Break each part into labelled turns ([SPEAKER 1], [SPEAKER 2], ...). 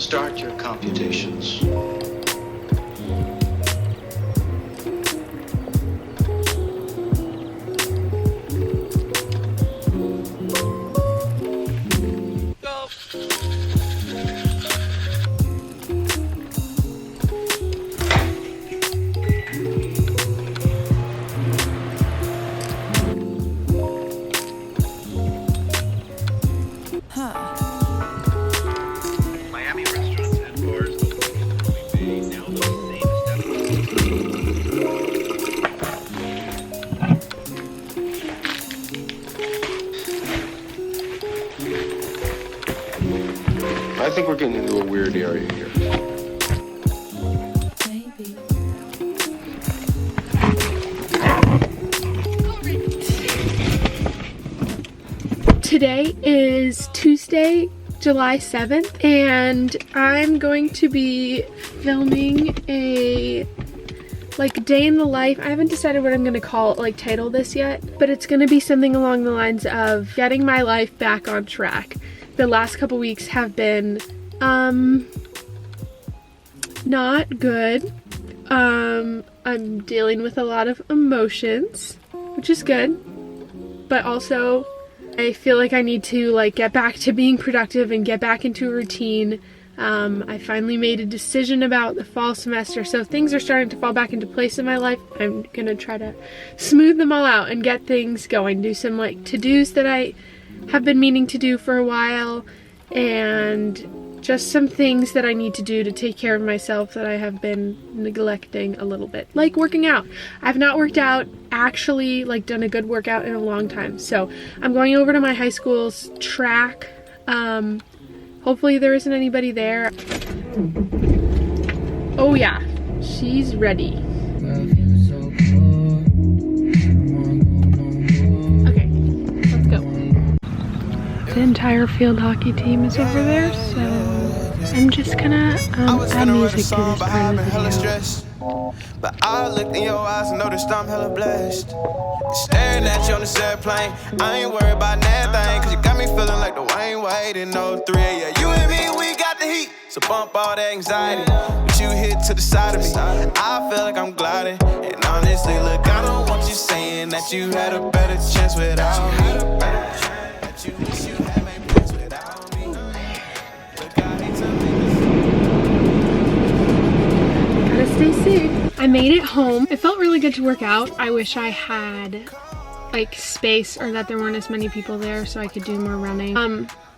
[SPEAKER 1] Start your computations.
[SPEAKER 2] I think we're getting into a weird area here.
[SPEAKER 3] Maybe.
[SPEAKER 4] Today is Tuesday, July 7th, and I'm going to be filming a day in the life. I haven't decided what I'm gonna title this yet, but it's gonna be something along the lines of getting my life back on track. The last couple weeks have been not good. I'm dealing with a lot of emotions, which is good, but also I feel like I need to get back to being productive and get back into a routine. I finally made a decision about the fall semester, so things are starting to fall back into place in my life. I'm gonna try to smooth them all out and get things going, do some to-dos that I have been meaning to do for a while, and just some things that I need to do to take care of myself that I have been neglecting a little bit, like working out. I've not worked out, actually done a good workout in a long time, so I'm going over to my high school's track. Hopefully there isn't anybody there. Oh yeah, she's ready. Okay, let's go. The entire field hockey team is over there, so I'm just gonna add music to this part of the video.
[SPEAKER 5] But I looked in your eyes and noticed I'm hella blessed. Staring at you on this airplane, I ain't worried about nothing, cause you got me feeling like the Wayne Wade in 03. Yeah, you and me, we got the heat, so bump all that anxiety. But you hit to the side of me, I feel like I'm gliding. And honestly, look, I don't want you saying that you had a better chance without me. That you wish you had made plans without me. Look, I hate to make
[SPEAKER 4] Gotta stay safe. I made it home. It felt really good to work out. I wish I had space, or that there weren't as many people there so I could do more running.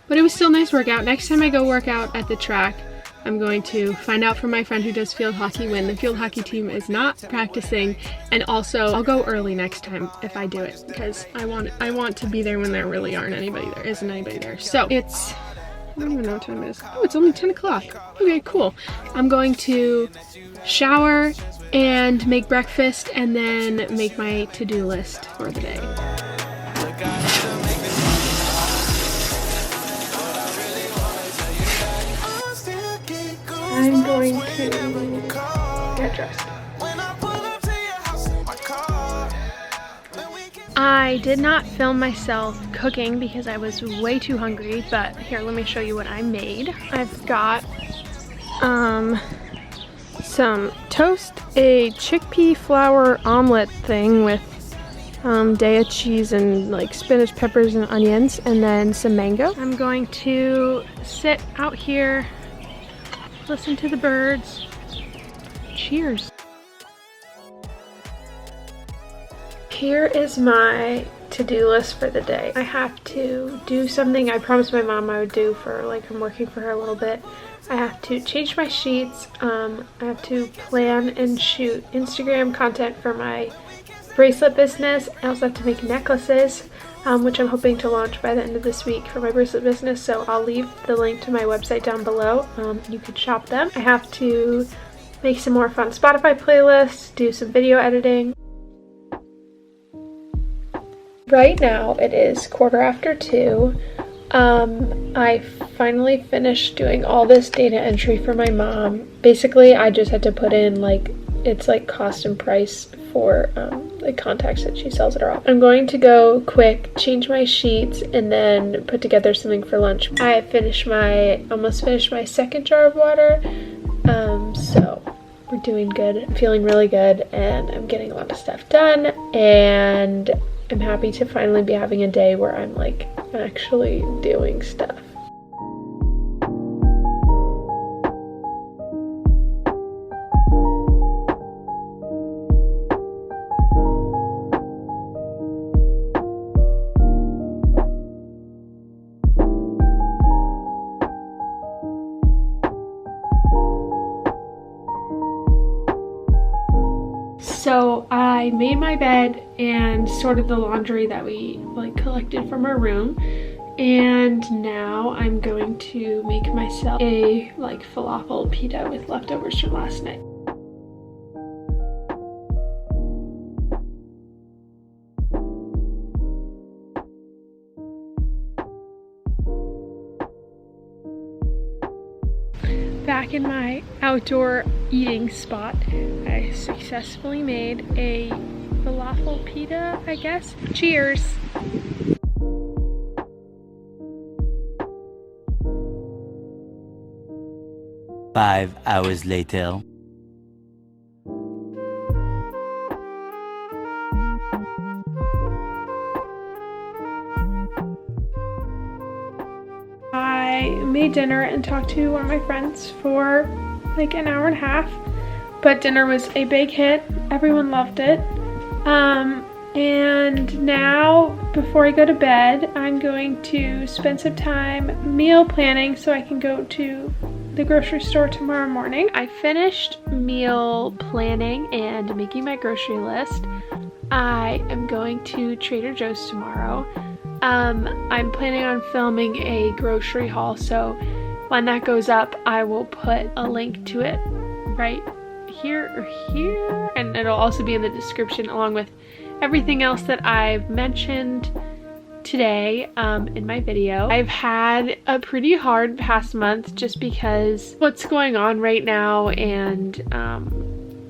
[SPEAKER 4] But it was still a nice workout. Next time I go work out at the track, I'm going to find out from my friend who does field hockey when the field hockey team is not practicing, and also I'll go early next time if I do it, because I want to be there when there really isn't anybody there. So it's, I don't even know what time it is. Oh, it's only 10 o'clock. Okay, cool. I'm going to shower and make breakfast, and then make my to-do list for the day. I'm going to get dressed. I did not film myself cooking because I was way too hungry, but here, let me show you what I made. I've got some toast, a chickpea flour omelet thing with Daya cheese and spinach, peppers, and onions, and then some mango. I'm going to sit out here, listen to the birds. Cheers. Here is my to-do list for the day. I have to do something I promised my mom I would do for I'm working for her a little bit. I have to change my sheets. I have to plan and shoot Instagram content for my bracelet business. I also have to make necklaces, which I'm hoping to launch by the end of this week for my bracelet business, so I'll leave the link to my website down below. You could shop them. I have to make some more fun Spotify playlists, do some video editing. Right now it is 2:15. I finally finished doing all this data entry for my mom. Basically, I just had to put in it's cost and price for the contacts that she sells at her office. I'm going to go quick, change my sheets, and then put together something for lunch. I almost finished my second jar of water, so we're doing good. I'm feeling really good, and I'm getting a lot of stuff done, and I'm happy to finally be having a day where I'm like actually doing stuff. So I made my bed and sorted the laundry that we like collected from our room, and now I'm going to make myself a like falafel pita with leftovers from last night. Back in my outdoor eating spot, I successfully made a falafel pita, I guess. Cheers!
[SPEAKER 3] Five hours later.
[SPEAKER 4] I made dinner and talked to one of my friends for like an hour and a half, but dinner was a big hit. Everyone loved it. And now, before I go to bed, I'm going to spend some time meal planning so I can go to the grocery store tomorrow morning. I finished meal planning and making my grocery list. I am going to Trader Joe's tomorrow. I'm planning on filming a grocery haul, so when that goes up, I will put a link to it right here or here, and it'll also be in the description along with everything else that I've mentioned today in my video. I've had a pretty hard past month just because what's going on right now, and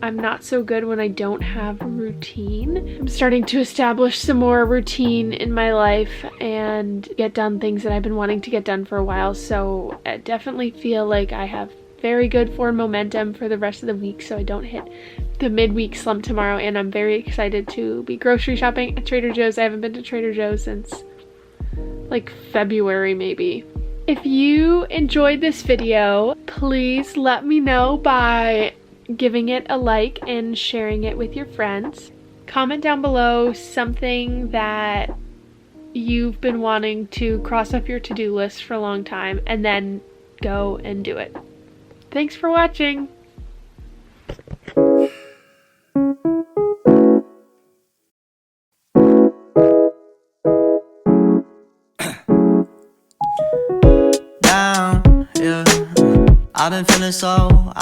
[SPEAKER 4] I'm not so good when I don't have a routine. I'm starting to establish some more routine in my life and get done things that I've been wanting to get done for a while, so I definitely feel like I have very good forward momentum for the rest of the week so I don't hit the midweek slump tomorrow, and I'm very excited to be grocery shopping at Trader Joe's. I haven't been to Trader Joe's since like February maybe. If you enjoyed this video, please let me know by giving it a like and sharing it with your friends. Comment down below something that you've been wanting to cross off your to-do list for a long time, and then go and do it. Thanks for watching!
[SPEAKER 6] Down, yeah. I've been feeling so